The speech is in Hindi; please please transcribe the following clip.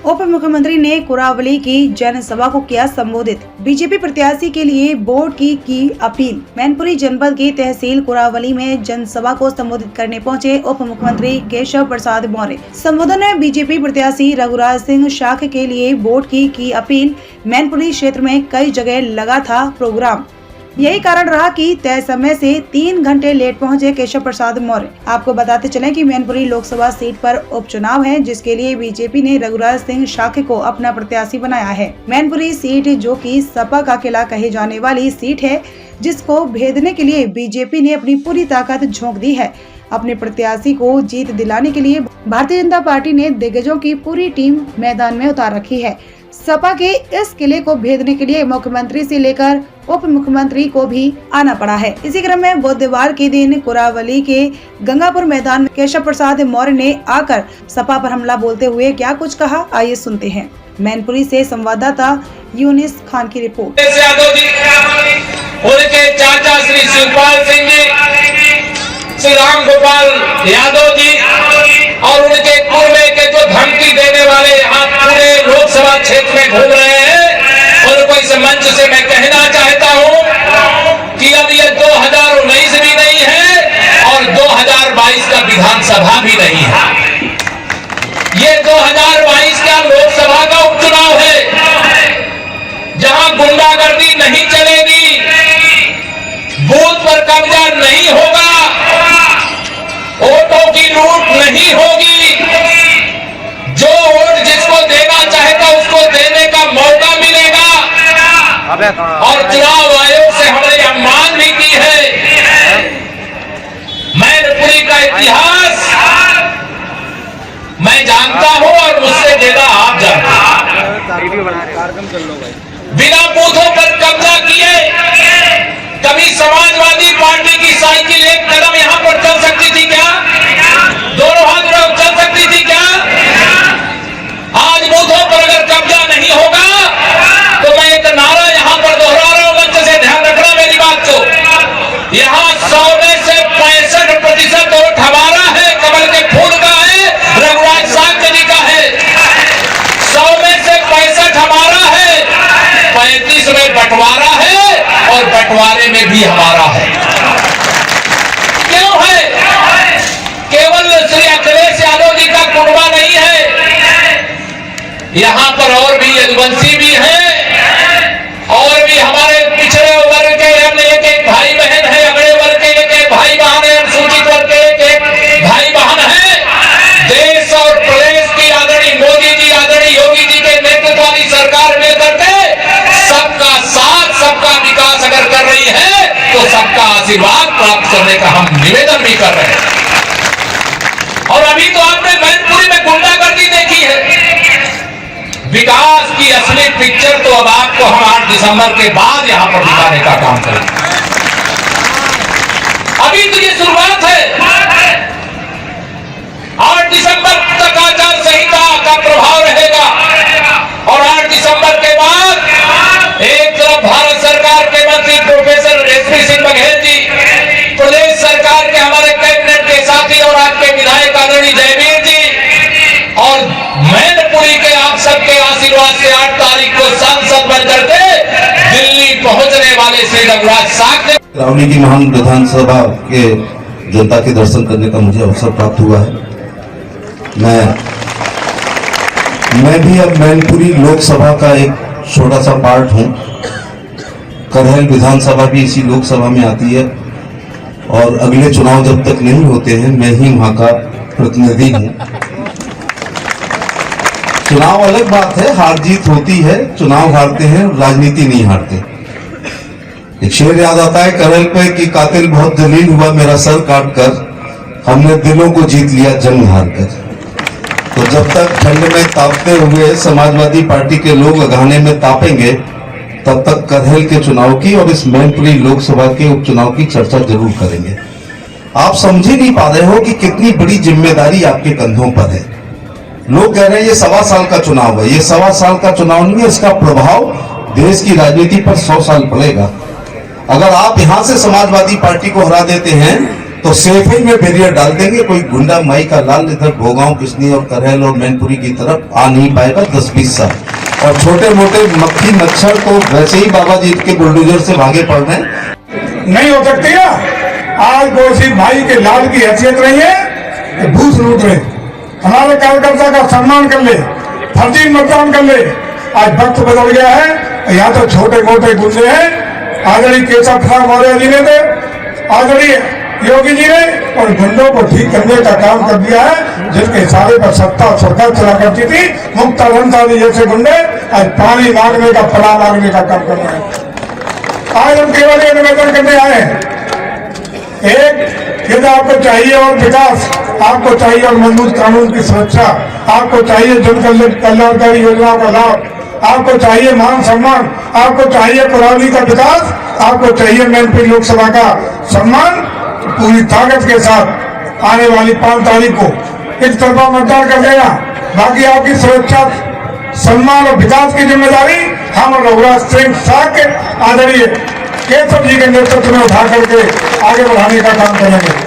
उप मुख्यमंत्री ने कुरावली की जनसभा को किया संबोधित। बीजेपी प्रत्याशी के लिए वोट की अपील। मैनपुरी जनपद की तहसील कुरावली में जनसभा को संबोधित करने पहुंचे उप मुख्यमंत्री केशव प्रसाद मौर्य। संबोधन में बीजेपी प्रत्याशी रघुराज सिंह शाख के लिए वोट की अपील। मैनपुरी क्षेत्र में कई जगह लगा था प्रोग्राम, यही कारण रहा कि तय समय से 3 घंटे लेट पहुंचे केशव प्रसाद मौर्य। आपको बताते चलें कि मैनपुरी लोकसभा सीट पर उपचुनाव है, जिसके लिए बीजेपी ने रघुराज सिंह शाखे को अपना प्रत्याशी बनाया है। मैनपुरी सीट जो कि सपा का किला कहे जाने वाली सीट है, जिसको भेदने के लिए बीजेपी ने अपनी पूरी ताकत झोंक दी है। अपने प्रत्याशी को जीत दिलाने के लिए भारतीय जनता पार्टी ने दिग्गजों की पूरी टीम मैदान में उतार रखी है। सपा के इस किले को भेदने के लिए मुख्यमंत्री से लेकर उप मुख्यमंत्री को भी आना पड़ा है। इसी क्रम में बुधवार के दिन कुरावली के गंगापुर मैदान में केशव प्रसाद मौर्य ने आकर सपा पर हमला बोलते हुए क्या कुछ कहा, आइए सुनते हैं। मैनपुरी से संवाददाता यूनिस खान की रिपोर्ट। उनके चाचा श्री शिवपाल सिंह जी, श्री राम गोपाल यादव जी और उनके कुर्मे के जो धमकी देने वाले यहाँ पूरे लोकसभा क्षेत्र में घूम रहे हैं, उनको इस मंच से मैं कहना चाहता हूँ कि अब ये 2019 भी नहीं है और 2022 का विधानसभा भी नहीं है। ये 2022 का लोकसभा का उपचुनाव है, जहाँ गुंडागर्दी नहीं चलेगी, बूथ पर कब्जा नहीं होगा, वोटों की लूट नहीं होगी, जो वोट जिसको देना चाहेगा उसको देने का मौका मिलेगा। और चुनाव आयोग से हमने यह मांग भी की है। मैनपुरी का इतिहास मैं जानता हूं और मुझसे ज्यादा आप जानते हैं। बिना बूथों पर कब्जा किए कभी समाजवादी पार्टी की साइकिल एक कदम यहां पर चल सकती थी क्या? दोनों हाथ में चल सकती थी क्या? आज बूथों पर अगर कब्जा नहीं होगा तो मैं एक नारा यहां पर दोहरा रहा हूं, मंच से ध्यान रखना मेरी बात को। यहां 100 में से 65% वोट हमारा है, कमल के फूल का है, रघुराज साहब जी का है। 100 में से 65 हमारा है, 35 में बंटवारा है और बंटवारे में भी हमारा है। क्यों है? केवल श्री अखिलेश यादव जी का कुनबा नहीं है, यहाँ पर और भी यदुवंशी भी हैं और भी हमारे पिछड़े वर्ग के अन्य एक भाई बहन है, अगड़े वर्ग के एक भाई बहन है, अनुसूचित वर्ग के एक भाई बहन है। देश और प्रदेश की आदरणीय मोदी जी, आदरणीय योगी जी के नेतृत्व वाली सरकार मिलकर के सबका साथ, सबका विकास अगर कर रही है तो सबका आशीर्वाद प्राप्त करने का हम निवेदन भी कर रहे हैं। और अभी तो आपने मैनपुरी में गुंडागर्दी देखी है। विकास की असली पिक्चर तो अब आपको हम 8 दिसंबर के बाद यहां पर दिखाने का काम करेंगे। अभी तो ये शुरुआत है। 8 दिसंबर तक आचार संहिता का प्रभाव रहेगा और 8 दिसंबर के बाद एक तरफ भारत सरकार के मंत्री प्रोफेसर एसपी सिंह बघेल जी, प्रदेश सरकार के हमारे कैबिनेट के साथी और आपके विधायक आदरणीय जयवीर जी और मैनपुरी के आप सबके आशीर्वाद से 8 तारीख को सांसद बनकर के दिल्ली पहुंचने वाले श्री रघुराज साहब ने कुरावली की महान विधानसभा के जनता के दर्शन करने का मुझे अवसर प्राप्त हुआ है। मैं भी अब मैनपुरी लोकसभा का एक छोटा सा पार्ट हूं। करहल विधानसभा भी इसी लोकसभा में आती है और अगले चुनाव जब तक नहीं होते हैं मैं ही वहां का प्रतिनिधि हूं। चुनाव अलग बात है, हार जीत होती है, चुनाव हारते हैं, राजनीति नहीं हारते। एक शेर याद आता है करहल पे कि कातिल बहुत जलील हुआ मेरा सर काट कर, हमने दिलों को जीत लिया जंग हार कर। तो जब तक ठंड में तापते हुए समाजवादी पार्टी के लोग अघाने में तापेंगे, तब तक करहल के चुनाव की और इस मैनपुरी लोकसभा के उपचुनाव की चर्चा जरूर करेंगे। आप समझ ही नहीं पा रहे हो कि कितनी बड़ी जिम्मेदारी आपके कंधों पर है। लोग कह रहे हैं ये 1.25 साल का चुनाव है। ये 1.25 साल का चुनाव नहीं है, इसका प्रभाव देश की राजनीति पर 100 साल पड़ेगा। अगर आप यहां से समाजवादी पार्टी को हरा देते हैं तो सेफई में बैरियर डाल देंगे, कोई गुंडा माई का लाल इधर भोगांव, किसनी और करेल और मैनपुरी की तरफ आ नहीं पाएगा 10-20 साल। और छोटे मोटे मक्खी मच्छर तो वैसे ही बाबा जी के बुलडोजर से भागे पड़ रहे हैं। नहीं हो सकती है। आज कोई भाई के लाल की हैसियत नहीं है कि घूस लूट रहे। हमारे कार्यकर्ता का सम्मान कर ले, फर्जी मतदान कर ले। आज वक्त बदल गया है। यहाँ तो छोटे मोटे गुंडे हैं। आदरणीय केशव प्रसाद मौर्य जी ने थे, आदरणीय योगी जी ने और गुंडों को ठीक करने का काम कर दिया है। जिनके इशारे पर सत्ता सरकार चला करती थी, मुक्तानंद साहब जैसे गुंडे आज पानी मांगने का, पड़ा मांगने का काम कर रहे हैं। आज हम केवल ये निवेदन करने आए हैं, एक यदि आपको चाहिए और विकास, आपको चाहिए और मजबूत कानून की सुरक्षा, आपको चाहिए जन कल्याणकारी योजनाओं का लाभ, आपको चाहिए मान सम्मान, आपको चाहिए कुरावली का विकास, आपको चाहिए मैनपुरी लोकसभा का सम्मान, पूरी ताकत के साथ आने वाली 5 तारीख को इस तरफा मतदान कर देना। बाकी आपकी सुरक्षा, सम्मान और विकास की जिम्मेदारी हम और रघुराज सिंह साग के आदरणीय केशव जी के नेतृत्व में उठा करके आगे बढ़ाने का काम करेंगे।